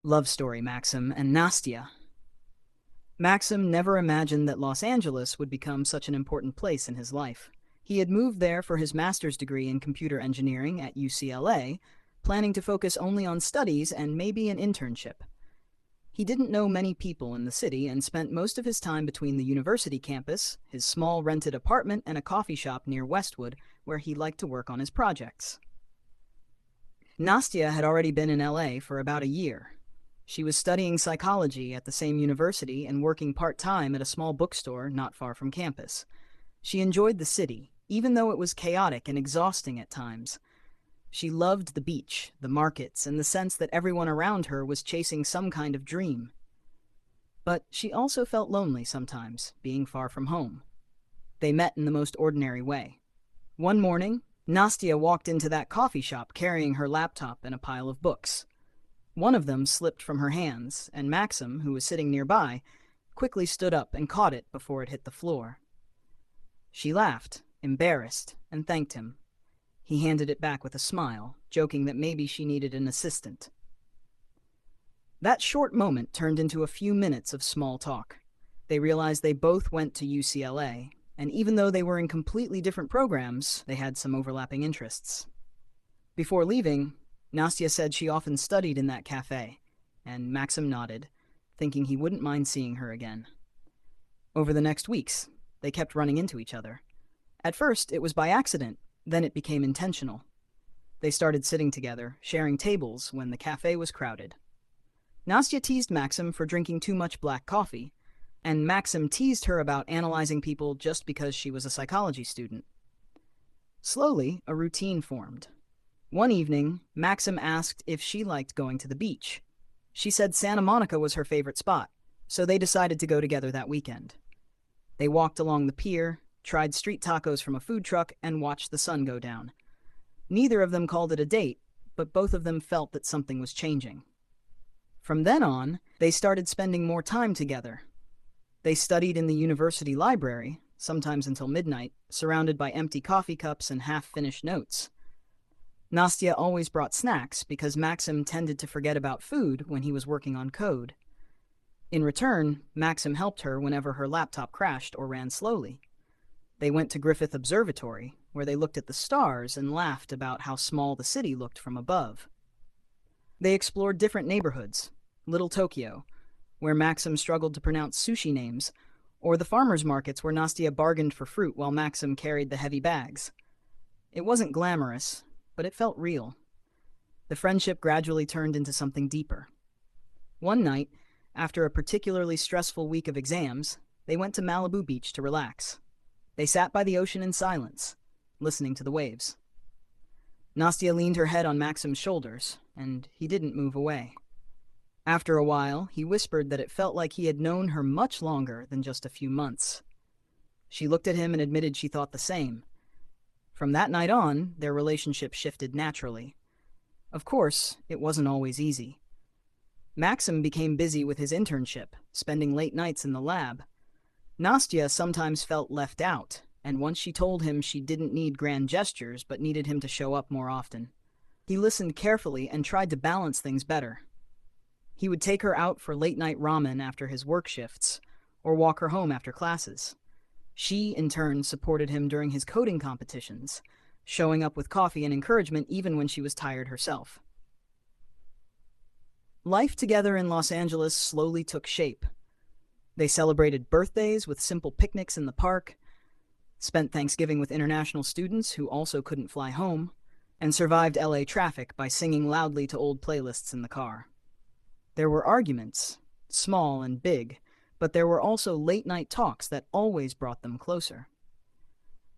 Love story Maxim and Nastya. Maxim never imagined that Los Angeles would become such an important place in his life. He had moved there for his master's degree in computer engineering at UCLA, planning to focus only on studies and maybe an internship. He didn't know many people in the city and spent most of his time between the university campus, his small rented apartment, and a coffee shop near Westwood, where he liked to work on his projects. Nastya had already been in LA for about a year. She was studying psychology at the same university and working part-time at a small bookstore not far from campus. She enjoyed the city, even though it was chaotic and exhausting at times. She loved the beach, the markets, and the sense that everyone around her was chasing some kind of dream. But she also felt lonely sometimes, being far from home. They met in the most ordinary way. One morning, Nastya walked into that coffee shop carrying her laptop and a pile of books. One of them slipped from her hands, and Maxim, who was sitting nearby, quickly stood up and caught it before it hit the floor. She laughed, embarrassed, and thanked him. He handed it back with a smile, joking that maybe she needed an assistant. That short moment turned into a few minutes of small talk. They realized they both went to UCLA, and even though they were in completely different programs, they had some overlapping interests. Before leaving, Nastya said she often studied in that cafe, and Maxim nodded, thinking he wouldn't mind seeing her again. Over the next weeks, they kept running into each other. At first, it was by accident, then it became intentional. They started sitting together, sharing tables when the cafe was crowded. Nastya teased Maxim for drinking too much black coffee, and Maxim teased her about analyzing people just because she was a psychology student. Slowly, a routine formed. One evening, Maxim asked if she liked going to the beach. She said Santa Monica was her favorite spot, so they decided to go together that weekend. They walked along the pier, tried street tacos from a food truck, and watched the sun go down. Neither of them called it a date, but both of them felt that something was changing. From then on, they started spending more time together. They studied in the university library, sometimes until midnight, surrounded by empty coffee cups and half-finished notes. Nastya always brought snacks because Maxim tended to forget about food when he was working on code. In return, Maxim helped her whenever her laptop crashed or ran slowly. They went to Griffith Observatory, where they looked at the stars and laughed about how small the city looked from above. They explored different neighborhoods, Little Tokyo, where Maxim struggled to pronounce sushi names, or the farmers' markets where Nastya bargained for fruit while Maxim carried the heavy bags. It wasn't glamorous, but it felt real. The friendship gradually turned into something deeper. One night, after a particularly stressful week of exams, they went to Malibu Beach to relax. They sat by the ocean in silence, listening to the waves. Nastya leaned her head on Maxim's shoulders, and he didn't move away. After a while, he whispered that it felt like he had known her much longer than just a few months. She looked at him and admitted she thought the same. From that night on, their relationship shifted naturally. Of course, it wasn't always easy. Maxim became busy with his internship, spending late nights in the lab. Nastya sometimes felt left out, and once she told him she didn't need grand gestures but needed him to show up more often. He listened carefully and tried to balance things better. He would take her out for late-night ramen after his work shifts, or walk her home after classes. She, in turn, supported him during his coding competitions, showing up with coffee and encouragement even when she was tired herself. Life together in Los Angeles slowly took shape. They celebrated birthdays with simple picnics in the park, spent Thanksgiving with international students who also couldn't fly home, and survived LA traffic by singing loudly to old playlists in the car. There were arguments, small and big, but there were also late-night talks that always brought them closer.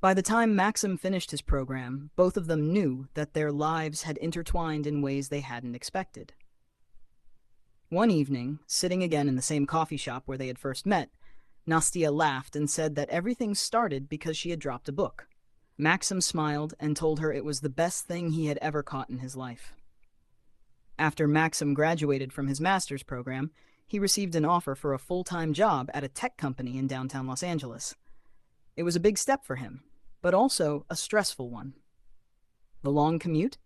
By the time Maxim finished his program, both of them knew that their lives had intertwined in ways they hadn't expected. One evening, sitting again in the same coffee shop where they had first met, Nastya laughed and said that everything started because she had dropped a book. Maxim smiled and told her it was the best thing he had ever caught in his life. After Maxim graduated from his master's program, he received an offer for a full-time job at a tech company in downtown Los Angeles. It was a big step for him, but also a stressful one. The long commute,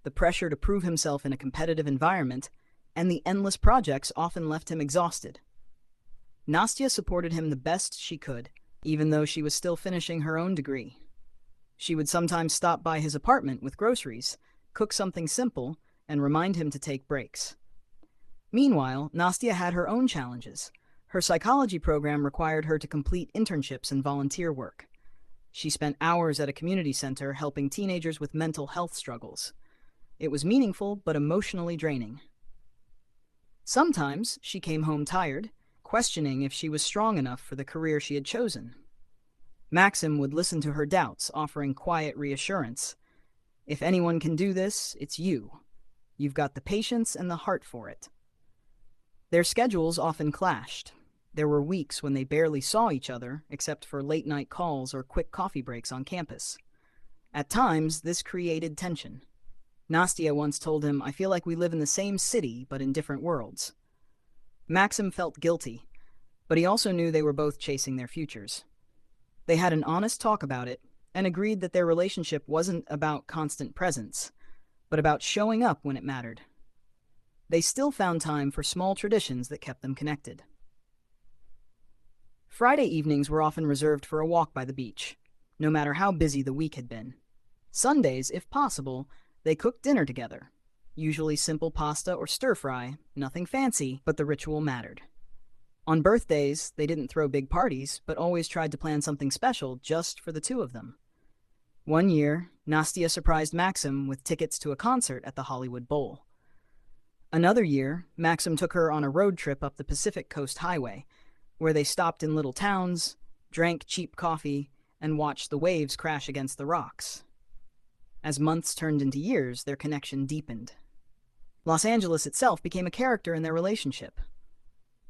the pressure to prove himself in a competitive environment, and the endless projects often left him exhausted. Nastya supported him the best she could, even though she was still finishing her own degree. She would sometimes stop by his apartment with groceries, cook something simple, and remind him to take breaks. Meanwhile, Nastya had her own challenges. Her psychology program required her to complete internships and volunteer work. She spent hours at a community center helping teenagers with mental health struggles. It was meaningful but emotionally draining. Sometimes she came home tired, questioning if she was strong enough for the career she had chosen. Maxim would listen to her doubts, offering quiet reassurance. "If anyone can do this, it's you. You've got the patience and the heart for it." Their schedules often clashed. There were weeks when they barely saw each other, except for late-night calls or quick coffee breaks on campus. At times, this created tension. Nastya once told him, "I feel like we live in the same city, but in different worlds." Maxim felt guilty, but he also knew they were both chasing their futures. They had an honest talk about it, and agreed that their relationship wasn't about constant presence, but about showing up when it mattered. They still found time for small traditions that kept them connected. Friday evenings were often reserved for a walk by the beach, no matter how busy the week had been. Sundays, if possible, they cooked dinner together, usually simple pasta or stir-fry, nothing fancy, but the ritual mattered. On birthdays, they didn't throw big parties, but always tried to plan something special just for the two of them. One year, Nastya surprised Maxim with tickets to a concert at the Hollywood Bowl. Another year, Maxim took her on a road trip up the Pacific Coast Highway, where they stopped in little towns, drank cheap coffee, and watched the waves crash against the rocks. As months turned into years, their connection deepened. Los Angeles itself became a character in their relationship.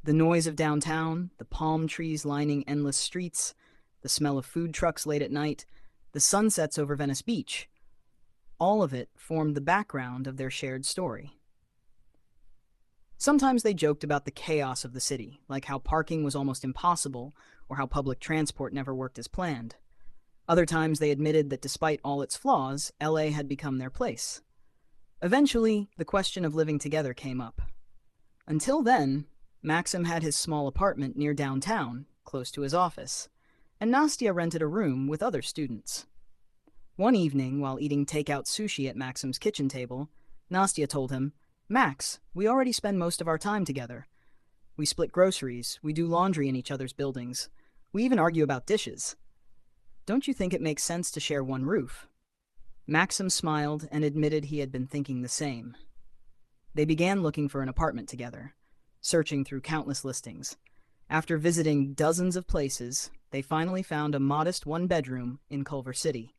The noise of downtown, the palm trees lining endless streets, the smell of food trucks late at night, the sunsets over Venice Beach, all of it formed the background of their shared story. Sometimes they joked about the chaos of the city, like how parking was almost impossible or how public transport never worked as planned. Other times they admitted that despite all its flaws, LA had become their place. Eventually, the question of living together came up. Until then, Maxim had his small apartment near downtown, close to his office, and Nastya rented a room with other students. One evening, while eating takeout sushi at Maxim's kitchen table, Nastya told him, "Max, we already spend most of our time together. We split groceries, we do laundry in each other's buildings, we even argue about dishes. Don't you think it makes sense to share one roof?" Maxim smiled and admitted he had been thinking the same. They began looking for an apartment together, searching through countless listings. After visiting dozens of places, they finally found a modest one-bedroom in Culver City.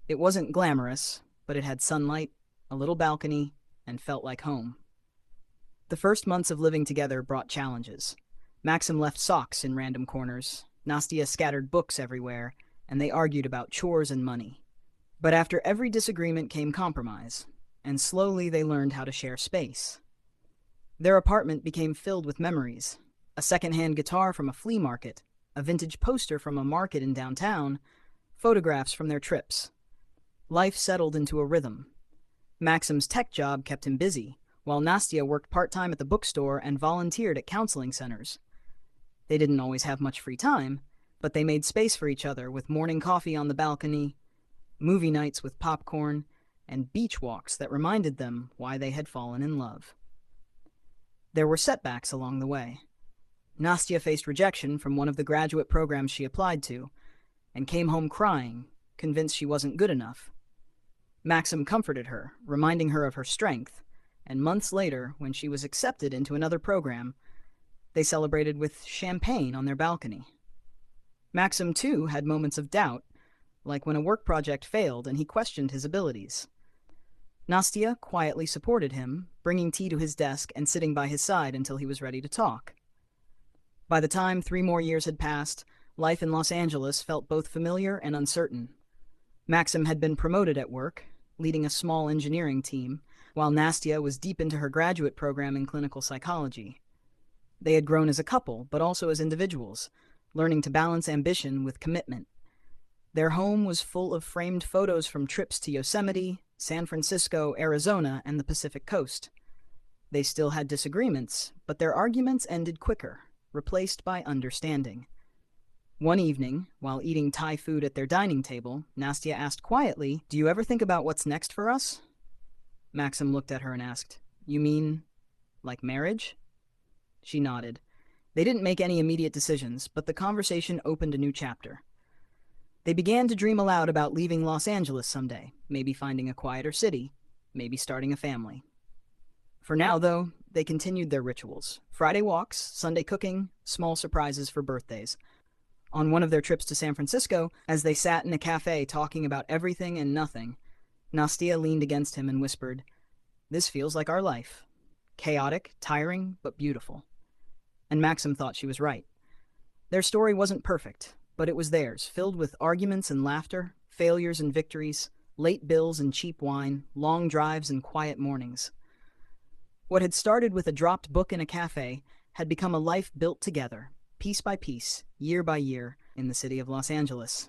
It wasn't glamorous, but it had sunlight, a little balcony, and felt like home. The first months of living together brought challenges. Maxim left socks in random corners, Nastya scattered books everywhere, and they argued about chores and money. But after every disagreement came compromise, and slowly they learned how to share space. Their apartment became filled with memories: a secondhand guitar from a flea market, a vintage poster from a market in downtown, photographs from their trips. Life settled into a rhythm. Maxim's tech job kept him busy, while Nastya worked part-time at the bookstore and volunteered at counseling centers. They didn't always have much free time, but they made space for each other with morning coffee on the balcony, movie nights with popcorn, and beach walks that reminded them why they had fallen in love. There were setbacks along the way. Nastya faced rejection from one of the graduate programs she applied to, and came home crying, convinced she wasn't good enough. Maxim comforted her, reminding her of her strength, and months later, when she was accepted into another program, they celebrated with champagne on their balcony. Maxim, too, had moments of doubt, like when a work project failed and he questioned his abilities. Nastya quietly supported him, bringing tea to his desk and sitting by his side until he was ready to talk. By the time 3 more years had passed, life in Los Angeles felt both familiar and uncertain. Maxim had been promoted at work, leading a small engineering team, while Nastya was deep into her graduate program in clinical psychology. They had grown as a couple, but also as individuals, learning to balance ambition with commitment. Their home was full of framed photos from trips to Yosemite, San Francisco, Arizona, and the Pacific Coast. They still had disagreements, but their arguments ended quicker, replaced by understanding. One evening, while eating Thai food at their dining table, Nastya asked quietly, "Do you ever think about what's next for us?" Maxim looked at her and asked, "You mean, like marriage?" She nodded. They didn't make any immediate decisions, but the conversation opened a new chapter. They began to dream aloud about leaving Los Angeles someday, maybe finding a quieter city, maybe starting a family. For now, though, they continued their rituals. Friday walks, Sunday cooking, small surprises for birthdays. On one of their trips to San Francisco, as they sat in a cafe talking about everything and nothing, Nastya leaned against him and whispered, "This feels like our life. Chaotic, tiring, but beautiful." And Maxim thought she was right. Their story wasn't perfect, but it was theirs, filled with arguments and laughter, failures and victories, late bills and cheap wine, long drives and quiet mornings. What had started with a dropped book in a cafe had become a life built together, piece by piece, year by year, in the city of Los Angeles.